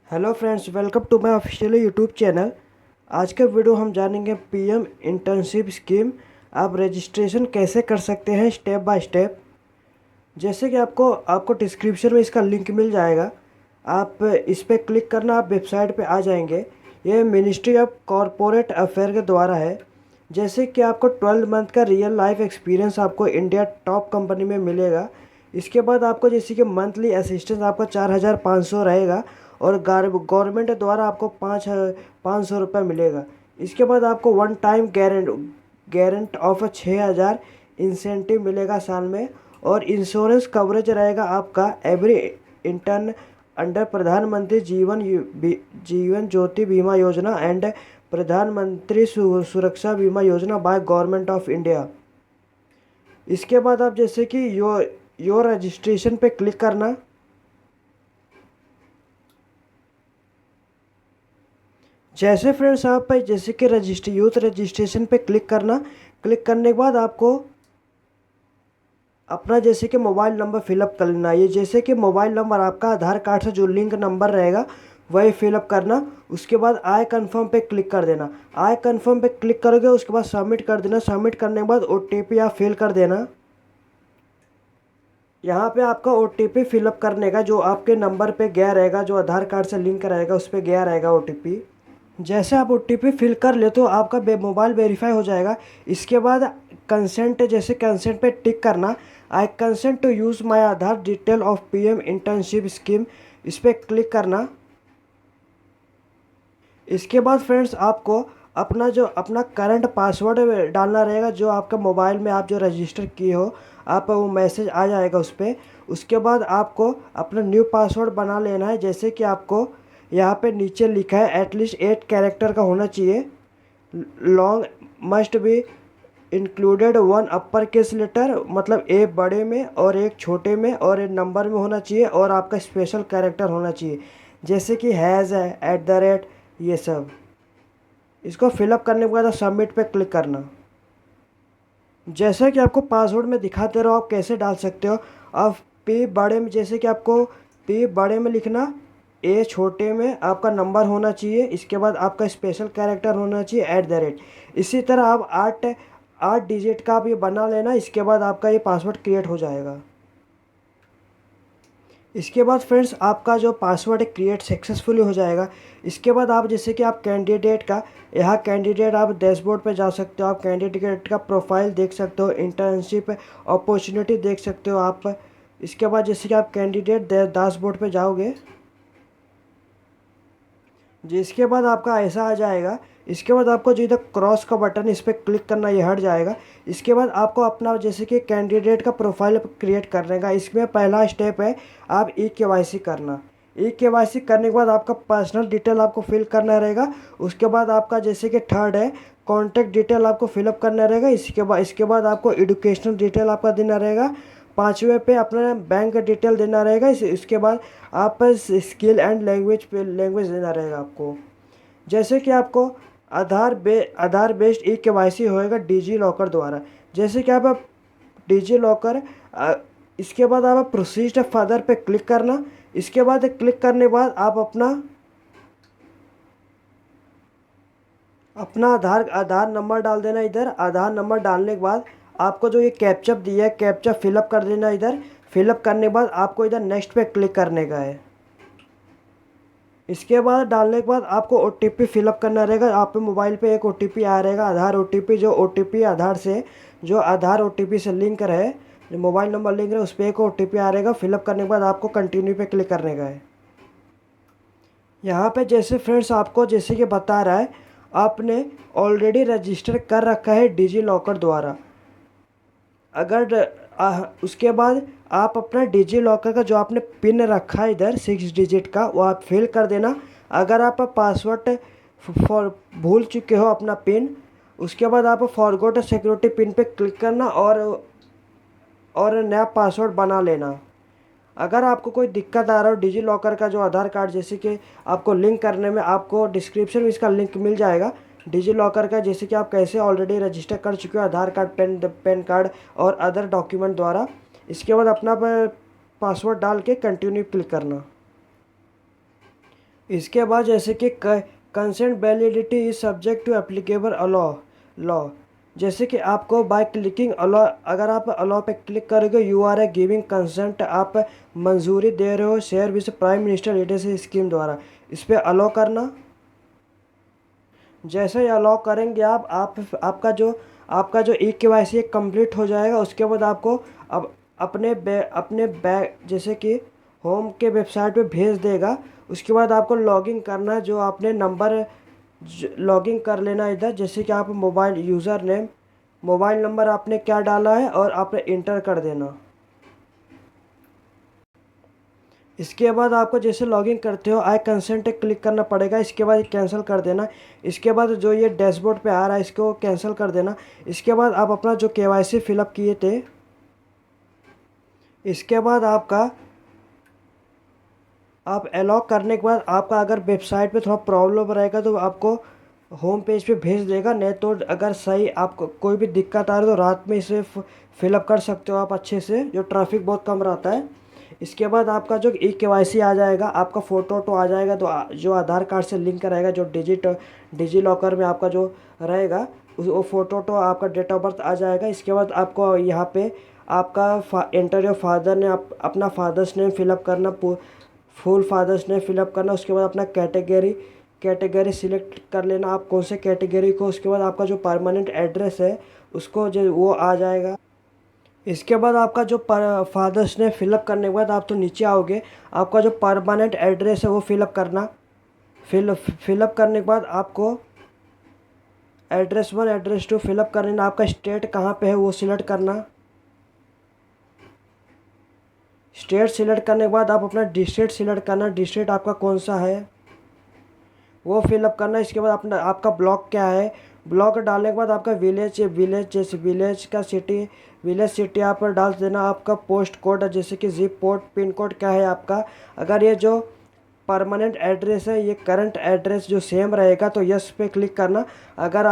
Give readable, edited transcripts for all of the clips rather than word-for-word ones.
Hello friends, welcome to my official YouTube channel. आज का video हम जानेंगे पीएम इंटर्नशिप स्कीम। आप रजिस्ट्रेशन कैसे कर सकते हैं स्टेप बाय स्टेप। जैसे कि आपको आपको डिस्क्रिप्शन में इसका लिंक मिल जाएगा। आप इस पर क्लिक करना, आप वेबसाइट पे आ जाएंगे। ये मिनिस्ट्री ऑफ कॉरपोरेट अफेयर के द्वारा है। जैसे कि आपको 12 मंथ का रियल लाइफ एक्सपीरियंस आपको इंडिया टॉप कंपनी में मिलेगा। इसके बाद आपको जैसे कि मंथली असिस्टेंस आपका 4,500 रहेगा और गवर्नमेंट द्वारा आपको 500 रुपये मिलेगा। इसके बाद आपको वन टाइम गारंट ऑफ 6,000 इंसेंटिव मिलेगा साल में। और इंश्योरेंस कवरेज रहेगा आपका एवरी इंटर्न अंडर प्रधानमंत्री जीवन ज्योति बीमा योजना एंड प्रधानमंत्री सुरक्षा बीमा योजना बाय गवर्नमेंट ऑफ इंडिया। इसके बाद आप जैसे कि योर रजिस्ट्रेशन पे क्लिक करना। जैसे फ्रेंड्स आप जैसे कि यूथ रजिस्ट्रेशन पे क्लिक करना। क्लिक करने के बाद आपको अपना जैसे कि मोबाइल नंबर फिलअप कर लेना। ये जैसे कि मोबाइल नंबर आपका आधार कार्ड से जो लिंक नंबर रहेगा वही फिलअप करना। उसके बाद आई कन्फर्म पे क्लिक कर देना। आई कन्फर्म पे क्लिक करोगे, उसके बाद सबमिट कर देना। सबमिट करने के बाद OTP आप फिल कर देना। यहाँ पे आपका OTP फिलअप करने का जो आपके नंबर पे गया रहेगा, जो आधार कार्ड से लिंक रहेगा उस पर गया रहेगा OTP। जैसे आप OTP फिल कर ले तो आपका मोबाइल वेरीफाई हो जाएगा। इसके बाद कंसेंट, जैसे कंसेंट पे टिक करना। I consent to use my Aadhaar detail of PM internship scheme, इस पर क्लिक करना। इसके बाद फ्रेंड्स आपको अपना करंट पासवर्ड डालना रहेगा, जो आपका मोबाइल में आप जो रजिस्टर किए हो। आप वो मैसेज आ जाएगा उस पर। उसके बाद आपको अपना न्यू पासवर्ड बना लेना है। जैसे कि आपको यहाँ पे नीचे लिखा है एटलीस्ट 8 कैरेक्टर का होना चाहिए। Long must be included one upper case letter, मतलब एक बड़े में और एक छोटे में और एक नंबर में होना चाहिए। और आपका स्पेशल कैरेक्टर होना चाहिए, जैसे कि हैज़ है, एट द रेट, ये सब। इसको फिलअप करने के बाद सबमिट पे क्लिक करना। जैसा कि आपको पासवर्ड में दिखाते रहो आप कैसे डाल सकते हो। आप पी बड़े में, जैसे कि आपको पी बड़े में लिखना, ए छोटे में आपका नंबर होना चाहिए। इसके बाद आपका स्पेशल कैरेक्टर होना चाहिए, एट द रेट। इसी तरह आप 8 डिजिट का आप ये बना लेना। इसके बाद आपका ये पासवर्ड क्रिएट हो जाएगा। इसके बाद फ्रेंड्स आपका जो पासवर्ड है क्रिएट सक्सेसफुली हो जाएगा। इसके बाद आप जैसे कि आप कैंडिडेट का, यहाँ कैंडिडेट आप डैशबोर्ड पे जा सकते हो। आप कैंडिडेट का प्रोफाइल देख सकते हो, इंटर्नशिप अपॉर्चुनिटी देख सकते हो आप। इसके बाद जैसे कि आप कैंडिडेट डैशबोर्ड पे जाओगे, जिसके बाद आपका ऐसा आ जाएगा। इसके बाद आपको जो इधर क्रॉस का बटन, इस पर क्लिक करना, ये हट जाएगा। इसके बाद आपको अपना जैसे कि कैंडिडेट का प्रोफाइल क्रिएट करने का, इसमें पहला स्टेप है आप KYC करना। KYC करने के बाद आपका पर्सनल डिटेल आपको फिल करना रहेगा। उसके बाद आपका जैसे कि थर्ड है कॉन्टैक्ट डिटेल आपको फिलअप करना रहेगा। इसके बाद आपको एजुकेशनल डिटेल आपका देना रहेगा। पाँचवें पे अपना बैंक डिटेल देना रहेगा। इसके बाद आप स्किल एंड लैंग्वेज देना रहेगा आपको। जैसे कि आपको आधार बेस्ड KYC होएगा डिजी लॉकर द्वारा। जैसे कि आप डिजी लॉकर, इसके बाद आप प्रोसीड फर्दर पे क्लिक करना। इसके बाद क्लिक करने के बाद आप अपना आधार नंबर डाल देना इधर। आधार नंबर डालने के बाद आपको जो ये कैप्चा दिया है, कैप्चा फिलअप कर देना इधर। फिलअप करने के बाद आपको इधर नेक्स्ट पे क्लिक करने का है। इसके बाद डालने के बाद आपको OTP फिलअप करना रहेगा। आपके मोबाइल पे एक OTP आया रहेगा, आधार OTP। जो OTP आधार OTP से लिंक रहे, जो मोबाइल नंबर लिंक रहे, उस पर एक OTP आ रहेगा। फिलअप करने के बाद आपको कंटिन्यू पे क्लिक करने का है। यहाँ पे जैसे फ्रेंड्स आपको जैसे कि बता रहा है, आपने ऑलरेडी रजिस्टर कर रखा है डिजी लॉकर द्वारा। अगर उसके बाद आप अपना डिजी लॉकर का जो आपने पिन रखा है इधर 6 डिजिट का, वो आप फिल कर देना। अगर आप पासवर्ड भूल चुके हो अपना पिन, उसके बाद आप फॉरगॉट सिक्योरिटी पिन पे क्लिक करना और नया पासवर्ड बना लेना। अगर आपको कोई दिक्कत आ रहा हो डिजी लॉकर का जो आधार कार्ड जैसे कि आपको लिंक करने में, आपको डिस्क्रिप्शन में इसका लिंक मिल जाएगा डिजी लॉकर का। जैसे कि आप कैसे ऑलरेडी रजिस्टर कर चुके हो आधार कार्ड, पैन कार्ड और अदर डॉक्यूमेंट द्वारा। इसके बाद अपना पासवर्ड डाल के कंटिन्यू क्लिक करना। इसके बाद जैसे कि consent validity is subject to applicable law. जैसे कि आपको बाय क्लिकिंग अलाउ, अगर आप अलाउ पे क्लिक करोगे you are a giving consent, आप मंजूरी दे रहे हो share with prime minister literacy scheme द्वारा। इस पर अलाउ करना। जैसे ही अलाउ करेंगे आपका जो ई केवाईसी कंप्लीट हो जाएगा। उसके बाद आपको अब अपने बैग जैसे कि होम के वेबसाइट पे भेज देगा। उसके बाद आपको लॉगिन करना है, जो आपने नंबर लॉगिन कर लेना इधर। जैसे कि आप मोबाइल नंबर आपने क्या डाला है और आपने इंटर कर देना। इसके बाद आपको जैसे लॉगिन करते हो आई कंसेंट क्लिक करना पड़ेगा। इसके बाद कैंसिल कर देना। इसके बाद जो ये डैशबोर्ड पे आ रहा है इसको कैंसिल कर देना। इसके बाद आप अपना जो केवाईसी फिलअप किए थे, इसके बाद आप अलाउ करने के बाद आपका अगर वेबसाइट पे थोड़ा प्रॉब्लम रहेगा तो आपको होम पेज पे भेज देगा। नहीं तो अगर सही आपको कोई भी दिक्कत आ रही है तो रात में इसे फिलअप कर सकते हो आप अच्छे से, जो ट्रैफिक बहुत कम रहता है। इसके बाद आपका जो ई केवाईसी आ जाएगा, आपका फ़ोटो तो आ जाएगा, तो जो आधार कार्ड से लिंक रहेगा, जो डिजी लॉकर में आपका जो रहेगा वो फ़ोटो तो आपका डेट ऑफ बर्थ आ जाएगा। इसके बाद आपको यहाँ पे आपका एंटर योर फादर ने अपना फादर्स नेम फिलअप करना, फुल फादर्स नेम फिलअप करना। उसके बाद अपना कैटेगरी सिलेक्ट कर लेना, आप कौन से कैटेगरी को। उसके बाद आपका जो परमानेंट एड्रेस है उसको जो वो आ जाएगा। इसके बाद आपका जो फादर्स ने फिलअप करने के बाद आप तो नीचे आओगे, आपका जो परमानेंट एड्रेस है वो फिलअप करना। फिलअप करने के बाद आपको एड्रेस 1 एड्रेस 2 फिलअप कर लेना। आपका स्टेट कहाँ पे है वो सिलेक्ट करना। स्टेट सिलेक्ट करने के बाद आप अपना डिस्ट्रिक्ट सिलेक्ट करना, डिस्ट्रिक्ट आपका कौन सा है वो फिलअप करना। इसके बाद अपना आपका ब्लॉक क्या है, ब्लॉक डालने के बाद आपका जैसे विलेज सिटी आप डाल देना। आपका पोस्ट कोड जैसे कि जिप कोड पिन कोड क्या है आपका। अगर ये जो परमानेंट एड्रेस है ये करंट एड्रेस जो सेम रहेगा तो यस पे क्लिक करना। अगर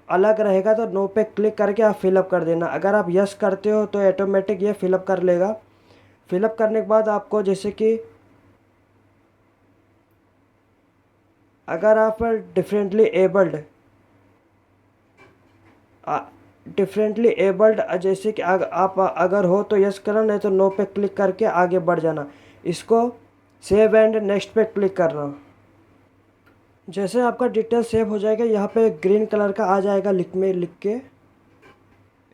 अलग रहेगा तो नो पे क्लिक करके आप फिलअप कर देना। अगर आप यस करते हो तो ऑटोमेटिक ये फिलअप कर लेगा। फिलअप करने के बाद आपको जैसे कि अगर आप डिफरेंटली एबल्ड जैसे कि आप अगर हो तो यस करना, नहीं तो नो पे क्लिक करके आगे बढ़ जाना। इसको सेव एंड नेक्स्ट पे क्लिक करना। जैसे आपका डिटेल सेव हो जाएगा यहाँ पे ग्रीन कलर का आ जाएगा लिख के।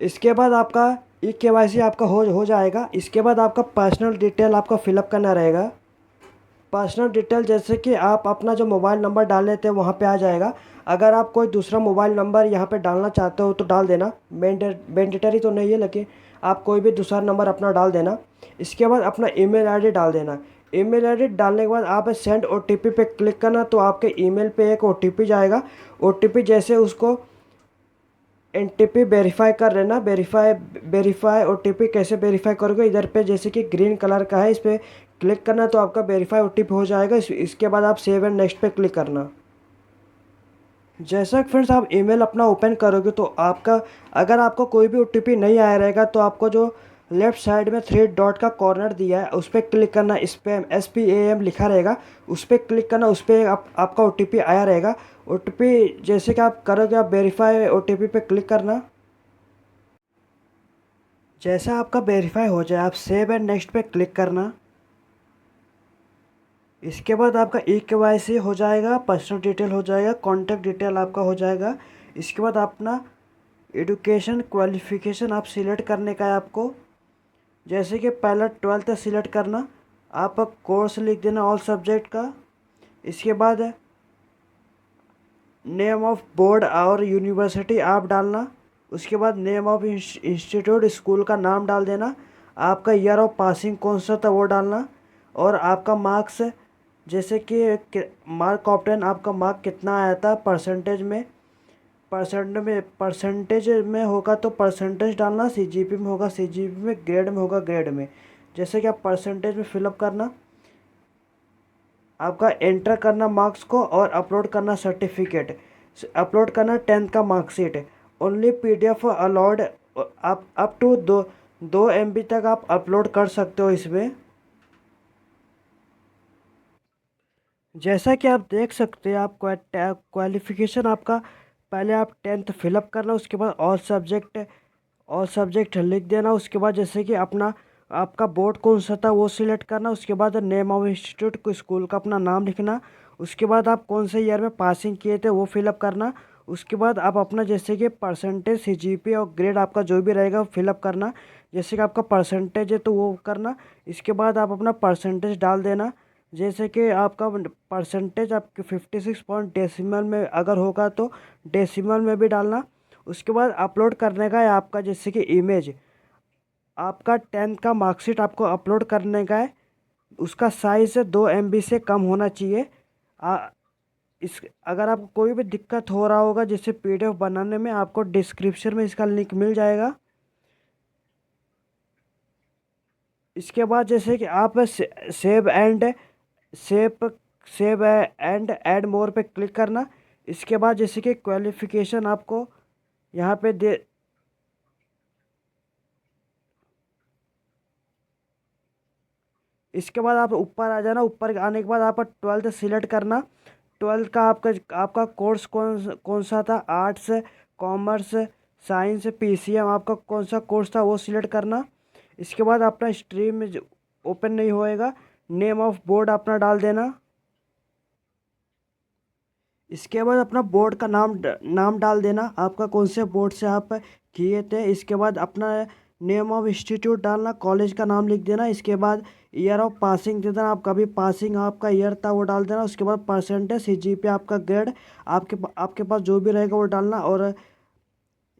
इसके बाद आपका ई केवाईसी आपका हो जाएगा। इसके बाद आपका पर्सनल डिटेल आपका फिलअप करना रहेगा। पर्सनल डिटेल जैसे कि आप अपना जो मोबाइल नंबर डाले थे वहाँ पे आ जाएगा। अगर आप कोई दूसरा मोबाइल नंबर यहाँ पे डालना चाहते हो तो डाल देना, मैंडेटरी तो नहीं है, लेकिन आप कोई भी दूसरा नंबर अपना डाल देना। इसके बाद अपना ईमेल आईडी डाल देना। ईमेल आईडी डालने के बाद आप सेंड ओटीपी पे क्लिक करना, तो आपके ईमेल पे एक ओटीपी जाएगा। ओटीपी जैसे उसको एनटीपी वेरीफाई कर लेना। वेरीफाई ओटीपी कैसे वेरीफाई करोगे, इधर पे जैसे कि ग्रीन कलर का है इस पर क्लिक करना तो आपका वेरीफाई ओटीपी हो जाएगा। इसके बाद आप सेव एंड नेक्स्ट पे क्लिक करना। जैसा कि फ्रेंड्स आप ईमेल अपना ओपन करोगे तो अगर आपको कोई भी ओटीपी नहीं आया रहेगा तो आपको जो लेफ्ट साइड में 3 डॉट का कॉर्नर दिया है उस पर क्लिक करना। SPAM लिखा रहेगा, उस पर क्लिक करना। उस पर आपका ओटीपी आया रहेगा। ओटीपी जैसे कि आप करोगे आप वेरीफाई ओटीपी पे क्लिक करना। जैसा आपका वेरीफाई हो जाए आप सेव एंड नेक्स्ट पे क्लिक करना। इसके बाद आपका ई केवाईसी हो जाएगा, पर्सनल डिटेल हो जाएगा, कॉन्टैक्ट डिटेल आपका हो जाएगा। इसके बाद अपना एजुकेशन क्वालिफ़िकेशन आप सिलेक्ट करने का है आपको। जैसे कि पहला 12th सिलेक्ट करना, आप कोर्स लिख देना ऑल सब्जेक्ट का। इसके बाद नेम ऑफ बोर्ड और यूनिवर्सिटी आप डालना। उसके बाद नेम ऑफ इंस्टीट्यूट स्कूल का नाम डाल देना। आपका ईयर ऑफ पासिंग कौन सा था वो डालना। और आपका मार्क्स जैसे कि मार्क ऑप्टेन आपका मार्क कितना आया था परसेंटेज में। परसेंटेज में होगा तो परसेंटेज डालना, सीजीपी में होगा सीजीपी में, ग्रेड में होगा ग्रेड में। जैसे कि आप परसेंटेज में फिलअप करना, आपका एंटर करना मार्क्स को और अपलोड करना सर्टिफिकेट। अपलोड करना 10th का मार्कशीट। ओनली PDF अलाउड, आप अप टू 2 MB तक आप अपलोड कर सकते हो इसमें। जैसा कि आप देख सकते हैं, आप क्वालिफिकेशन आपका, पहले आप 10th फिलअप करना, उसके बाद ऑल सब्जेक्ट लिख देना। उसके बाद जैसे कि अपना आपका बोर्ड कौन सा था वो सिलेक्ट करना। उसके बाद नेम ऑफ इंस्टीट्यूट को, स्कूल का अपना नाम लिखना। उसके बाद आप कौन से ईयर में पासिंग किए थे वो फिलअप करना। उसके बाद आप अपना जैसे कि परसेंटेज, सीजीपीए और ग्रेड आपका जो भी रहेगा फिलअप करना। जैसे कि आपका परसेंटेज है तो वो करना। इसके बाद आप अपना परसेंटेज डाल देना। जैसे कि आपका परसेंटेज आपके 56 पॉइंट डेसिमल में अगर होगा तो डेसिमल में भी डालना। उसके बाद अपलोड करने का है आपका जैसे कि इमेज, आपका 10th का मार्कशीट आपको अपलोड करने का है। उसका साइज़ 2 MB से कम होना चाहिए। आ, इस अगर आपको कोई भी दिक्कत हो रहा होगा जैसे पीडीएफ बनाने में, आपको डिस्क्रिप्शन में इसका लिंक मिल जाएगा। इसके बाद जैसे कि आप save and save save and add more पे क्लिक करना। इसके बाद जैसे कि क्वालिफिकेशन आपको यहाँ पे दे, इसके बाद आप ऊपर आ जाना। ऊपर आने के बाद आप 12th सिलेक्ट करना। 12th का आपका कोर्स कौन कौन सा था, आर्ट्स, कॉमर्स, साइंस, पीसीएम, आपका कौन सा कोर्स था वो सिलेक्ट करना। इसके बाद अपना स्ट्रीम ओपन नहीं होएगा, नेम ऑफ बोर्ड अपना डाल देना। इसके बाद अपना बोर्ड का नाम डाल देना, आपका कौन से बोर्ड से आप किए थे। इसके बाद अपना नेम ऑफ इंस्टीट्यूट डालना, कॉलेज का नाम लिख देना। इसके बाद ईयर ऑफ पासिंग दे देना, आपका भी पासिंग आपका ईयर था वो डाल देना। उसके बाद परसेंटेज, सीजीपीए, आपका ग्रेड, आपके पास जो भी रहेगा वो डालना। और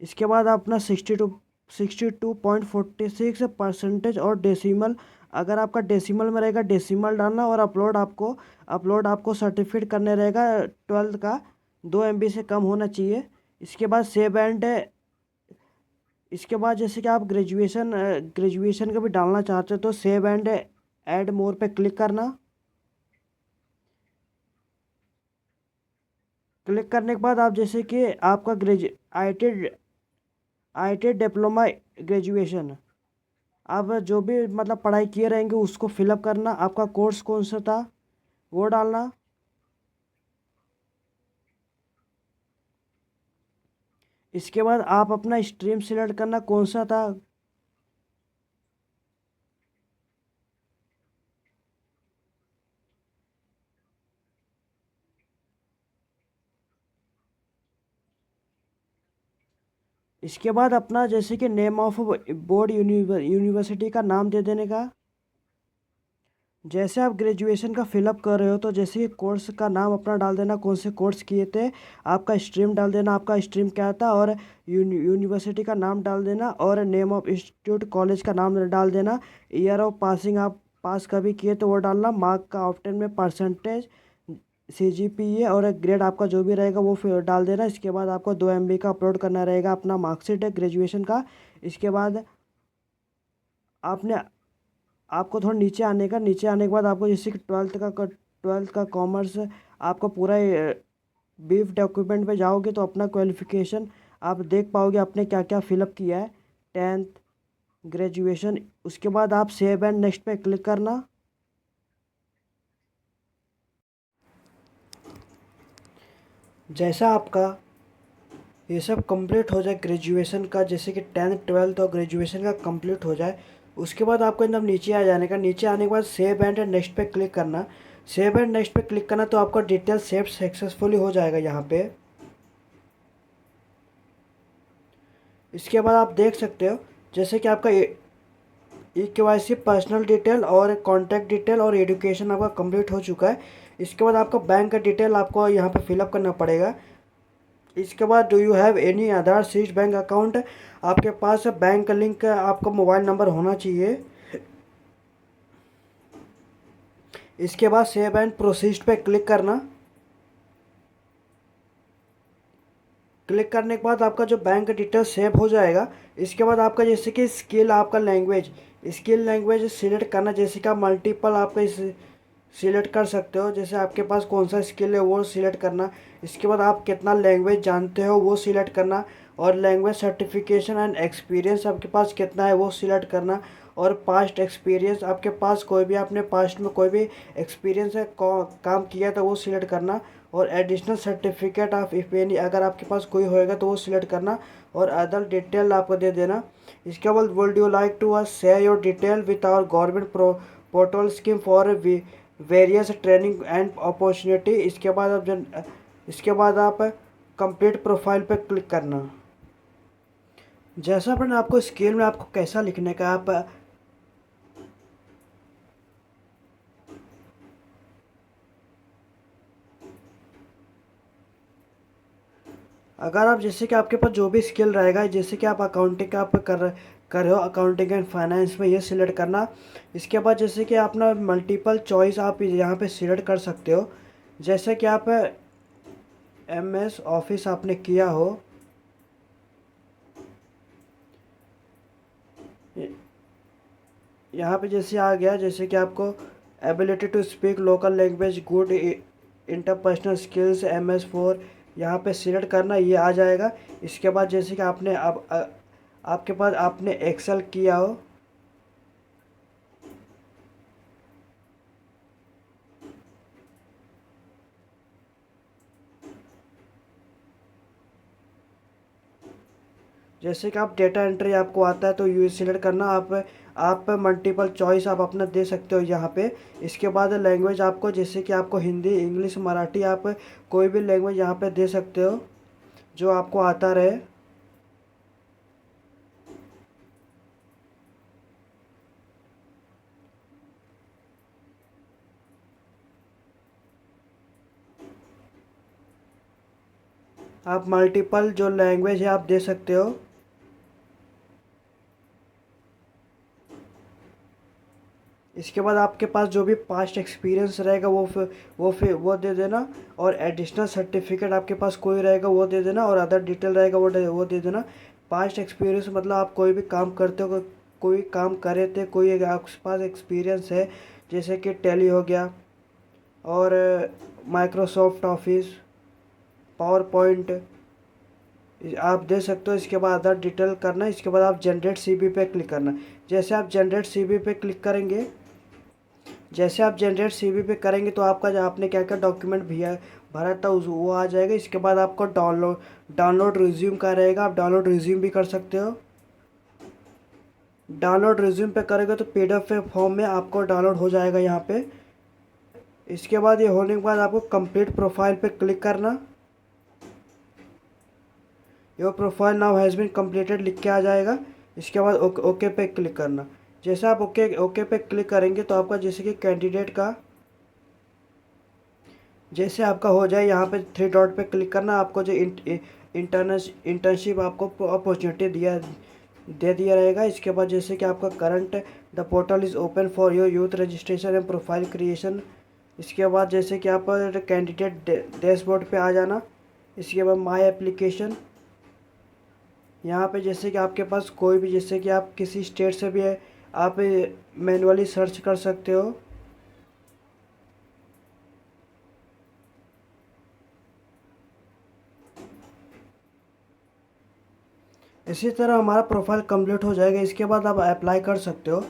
इसके बाद अपना 62.46 परसेंटेज और डेसिमल, अगर आपका डेसिमल में रहेगा डेसिमल डालना। और अपलोड आपको सर्टिफिकेट करने रहेगा 12th का, 2 MB से कम होना चाहिए। इसके बाद सेव एंड, इसके बाद जैसे कि आप ग्रेजुएशन का भी डालना चाहते हो तो सेव एंड ऐड मोर पे क्लिक करना। क्लिक करने के बाद आप जैसे कि आपका आई टी डिप्लोमा ग्रेजुएशन, आप जो भी मतलब पढ़ाई किए रहेंगे उसको फिलअप करना। आपका कोर्स कौन सा था वो डालना। इसके बाद आप अपना स्ट्रीम सिलेक्ट करना कौन सा था। इसके बाद अपना जैसे कि नेम ऑफ बोर्ड, यूनिवर्सिटी का नाम दे देने का। जैसे आप ग्रेजुएशन का फिलअप कर रहे हो तो जैसे कि कोर्स का नाम अपना डाल देना, कौन से कोर्स किए थे। आपका स्ट्रीम डाल देना, आपका स्ट्रीम क्या था। और यूनिवर्सिटी का नाम डाल देना। और नेम ऑफ इंस्टीट्यूट, कॉलेज का नाम डाल देना। ईयर ऑफ पासिंग, आप पास कभी किए तो वो डालना। मार्क का ऑप्शन में परसेंटेज, सीजीपीए और ग्रेड आपका जो भी रहेगा वो फिर डाल देना। इसके बाद आपको 2 MB का अपलोड करना रहेगा अपना मार्कशीट है ग्रेजुएशन का। इसके बाद आपने आपको थोड़ा नीचे आने का, नीचे आने के बाद आपको जैसे कि ट्वेल्थ का कॉमर्स, आपको पूरा बीफ डॉक्यूमेंट पे जाओगे तो अपना क्वालिफिकेशन आप देख पाओगे आपने क्या क्या फिलअप किया है, 10th, ग्रेजुएशन। उसके बाद आप सेव एंड नेक्स्ट पे क्लिक करना। जैसा आपका ये सब कंप्लीट हो जाए ग्रेजुएशन का, जैसे कि 10th 12th और ग्रेजुएशन का कंप्लीट हो जाए, उसके बाद आपको एकदम नीचे आ जाने का। नीचे आने के बाद सेव एंड नेक्स्ट पे क्लिक करना। सेव एंड नेक्स्ट पे क्लिक करना तो आपका डिटेल सेव सक्सेसफुली हो जाएगा यहाँ पे। इसके बाद आप देख सकते हो जैसे कि आपका KYC, पर्सनल डिटेल और कॉन्टैक्ट डिटेल और एजुकेशन आपका कंप्लीट हो चुका है। इसके बाद आपका बैंक का डिटेल आपको यहाँ पे फिलअप करना पड़ेगा। इसके बाद do you have any other switch bank account, आपके पास बैंक लिंक आपका मोबाइल नंबर होना चाहिए। इसके बाद सेव एंड प्रोसीड पे क्लिक करना। क्लिक करने के बाद आपका जो बैंक डिटेल सेव हो जाएगा। इसके बाद आपका जैसे कि स्किल, आपका स्किल लैंग्वेज सिलेक्ट करना। जैसे कि आप मल्टीपल आपका इस सिलेक्ट कर सकते हो, जैसे आपके पास कौन सा स्किल है वो सिलेक्ट करना। इसके बाद आप कितना लैंग्वेज जानते हो वो सिलेक्ट करना। और लैंग्वेज सर्टिफिकेशन एंड एक्सपीरियंस आपके पास कितना है वो सिलेक्ट करना। और पास्ट एक्सपीरियंस, आपके पास कोई भी आपने पास्ट में कोई भी एक्सपीरियंस है काम किया था वो सिलेक्ट करना। और additional certificate of if any, अगर आपके पास कोई होएगा तो वो सिलेक्ट करना। और अदर डिटेल आपको दे देना। इसके बाद would you like to share your detail with our government portal scheme for various training and opportunity. इसके बाद आप कंप्लीट प्रोफाइल पे क्लिक करना। जैसा फ्रेंड आपको स्केल में आपको कैसा लिखने का आप अगर आप जैसे कि आपके पास जो भी स्किल रहेगा, जैसे कि आप अकाउंटिंग का आप कर रहे हो, अकाउंटिंग एंड फाइनेंस में ये सिलेक्ट करना। इसके बाद जैसे कि अपना मल्टीपल चॉइस आप यहाँ पे सिलेक्ट कर सकते हो। जैसे कि आप MS ऑफिस आपने किया हो, यहाँ पे जैसे आ गया, जैसे कि आपको ability to speak local language, good interpersonal skills MS4 यहाँ पे सिलेक्ट करना, ये आ जाएगा। इसके बाद जैसे कि आपने अब आपके पास आपने एक्सेल किया हो, जैसे कि आप डेटा एंट्री आपको आता है तो यू सिलेक्ट करना। आप मल्टीपल चॉइस आप अपना दे सकते हो यहाँ पे। इसके बाद लैंग्वेज आपको, जैसे कि आपको हिंदी, इंग्लिश, मराठी, आप कोई भी लैंग्वेज यहाँ पे दे सकते हो जो आपको आता रहे। आप मल्टीपल जो लैंग्वेज है आप दे सकते हो। इसके बाद आपके पास जो भी पास्ट एक्सपीरियंस रहेगा वो दे देना। और एडिशनल सर्टिफिकेट आपके पास कोई रहेगा वो दे देना। और अदर डिटेल रहेगा वो दे देना। पास्ट एक्सपीरियंस मतलब आप कोई भी काम करते हो, कोई काम करे थे, कोई आपके पास एक्सपीरियंस है, जैसे कि टैली हो गया और माइक्रोसॉफ्ट ऑफिस, पावर पॉइंट आप दे सकते हो। इसके बाद अदर डिटेल करना। इसके बाद आप जनरेट CV पे क्लिक करना। जैसे आप जनरेट CV पे क्लिक करेंगे, जैसे आप जनरेट CV पे करेंगे तो आपका जो आपने क्या क्या डॉक्यूमेंट भरा था वो आ जाएगा। इसके बाद आपको डाउनलोड रिज्यूम का रहेगा, आप डाउनलोड रिज्यूम भी कर सकते हो। डाउनलोड रिज्यूम पे करेंगे तो PDF फॉर्म में आपको डाउनलोड हो जाएगा यहाँ पे। इसके बाद ये होने के बाद आपको कंप्लीट प्रोफाइल पे क्लिक करना। Your profile now has been completed लिख के आ जाएगा। इसके बाद ओके पे क्लिक करना। जैसे आप ओके पे क्लिक करेंगे तो आपका जैसे कि कैंडिडेट का जैसे आपका हो जाए, यहाँ पे 3 डॉट पे क्लिक करना। आपको जो इंटर्नशिप आपको अपॉर्चुनिटी दे दिया रहेगा। इसके बाद जैसे कि आपका current the portal is open for your youth registration and profile creation. इसके बाद जैसे कि आप कैंडिडेट डैशबोर्ड पे आ जाना। इसके बाद माई एप्लीकेशन, यहाँ पे जैसे कि आपके पास कोई भी, जैसे कि आप किसी स्टेट से भी है, आप मैनुअली सर्च कर सकते हो। इसी तरह हमारा प्रोफाइल कंप्लीट हो जाएगा। इसके बाद आप अप्लाई कर सकते हो।